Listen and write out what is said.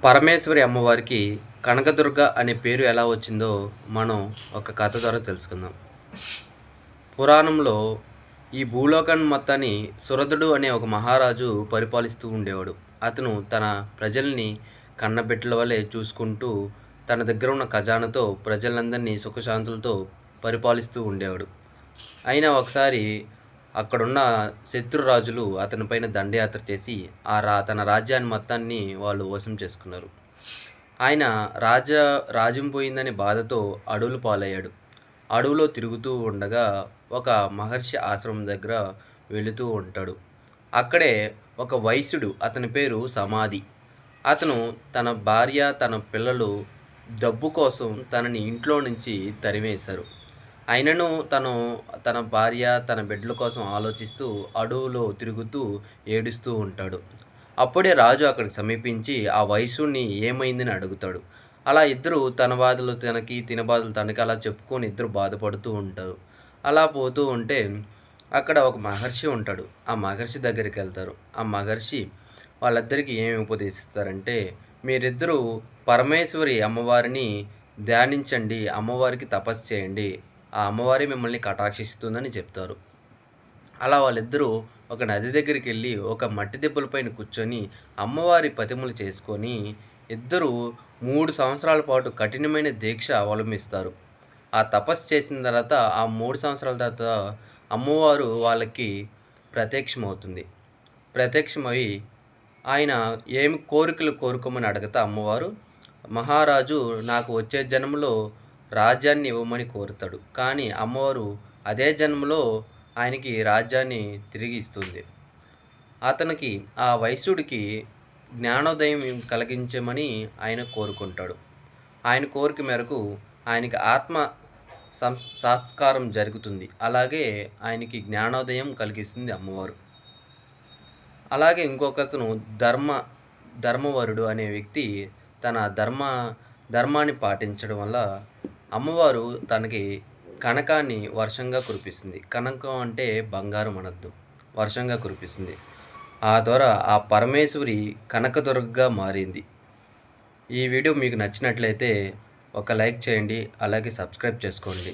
పరమేశ్వరి అమ్మవారికి కనకదుర్గ అనే పేరు ఎలా వచ్చిందో మనం ఒక కథ ద్వారా తెలుసుకుందాం. పురాణంలో ఈ భూలోకాన్ని మొత్తాన్ని సురధుడు అనే ఒక మహారాజు పరిపాలిస్తూ ఉండేవాడు. అతను తన ప్రజల్ని కన్నబిడ్డల వలె చూసుకుంటూ తన దగ్గర ఉన్న ఖజానాతో ప్రజలందరినీ సుఖశాంతులతో పరిపాలిస్తూ ఉండేవాడు. అయినా ఒకసారి అక్కడున్న శత్రురాజులు అతనిపైన దండయాత్ర చేసి తన రాజ్యాన్ని మొత్తాన్ని వాళ్ళు వశం చేసుకున్నారు. ఆయన రాజ్యం పోయిందనే బాధతో అడవులు పాలయ్యాడు. అడవిలో తిరుగుతూ ఉండగా ఒక మహర్షి ఆశ్రమం దగ్గర వెళుతూ ఉంటాడు. అక్కడే ఒక వైశ్యుడు, అతని పేరు సమాధి. అతను తన భార్య, తన పిల్లలు డబ్బు కోసం తనని ఇంట్లో నుంచి తరిమేశారు. అయినను తన భార్య, తన బిడ్డల కోసం ఆలోచిస్తూ అడవులో తిరుగుతూ ఏడుస్తూ ఉంటాడు. అప్పుడే రాజు అక్కడికి సమీపించి ఆ వైశ్యుడిని ఏమైందని అడుగుతాడు. అలా ఇద్దరు తన బాధలు తనకి, తిన బాధలు తనకి అలా చెప్పుకొని ఇద్దరు బాధపడుతూ ఉంటారు. అలా పోతూ ఉంటే అక్కడ ఒక మహర్షి ఉంటాడు. ఆ మహర్షి దగ్గరికి వెళ్తారు. ఆ మహర్షి వాళ్ళిద్దరికీ ఏమి ఉపదేశిస్తారంటే, మీరిద్దరూ పరమేశ్వరి అమ్మవారిని ధ్యానించండి, అమ్మవారికి తపస్సు చేయండి, ఆ అమ్మవారి మిమ్మల్ని కటాక్షిస్తుందని చెప్తారు. అలా వాళ్ళిద్దరూ ఒక నది దగ్గరికి వెళ్ళి ఒక మట్టి దెబ్బలపైన కూర్చొని అమ్మవారి ప్రతిమలు చేసుకొని ఇద్దరు 3 సంవత్సరాల పాటు కఠినమైన దీక్ష అవలంబిస్తారు. ఆ తపస్సు చేసిన తర్వాత ఆ 3 సంవత్సరాల తర్వాత అమ్మవారు వాళ్ళకి ప్రత్యక్షమవుతుంది. ప్రత్యక్షమై ఆయన ఏమి కోరికలు కోరుకోమని అడగతా అమ్మవారు, మహారాజు నాకు వచ్చే జన్మలో రాజ్యాన్ని ఇవ్వమని కోరుతాడు. కానీ అమ్మవారు అదే జన్మలో ఆయనకి రాజ్యాన్ని తిరిగి ఇస్తుంది. అతనికి, ఆ వైశ్యుడికి జ్ఞానోదయం కలిగించమని ఆయన కోరుకుంటాడు. ఆయన కోరిక మేరకు ఆయనకి సాక్షాత్కారం జరుగుతుంది. అలాగే ఆయనకి జ్ఞానోదయం కలిగిస్తుంది అమ్మవారు. అలాగే ఇంకొకతను ధర్మవరుడు అనే వ్యక్తి తన ధర్మాన్ని పాటించడం వల్ల అమ్మవారు తనకి కనకాన్ని వర్షంగా కురిపిస్తుంది. కనకం అంటే బంగారం అనర్థం. వర్షంగా కురిపిస్తుంది. ఆ ద్వారా ఆ పరమేశ్వరి కనకదుర్గగా మారింది. ఈ వీడియో మీకు నచ్చినట్లయితే ఒక లైక్ చేయండి, అలాగే సబ్స్క్రైబ్ చేసుకోండి.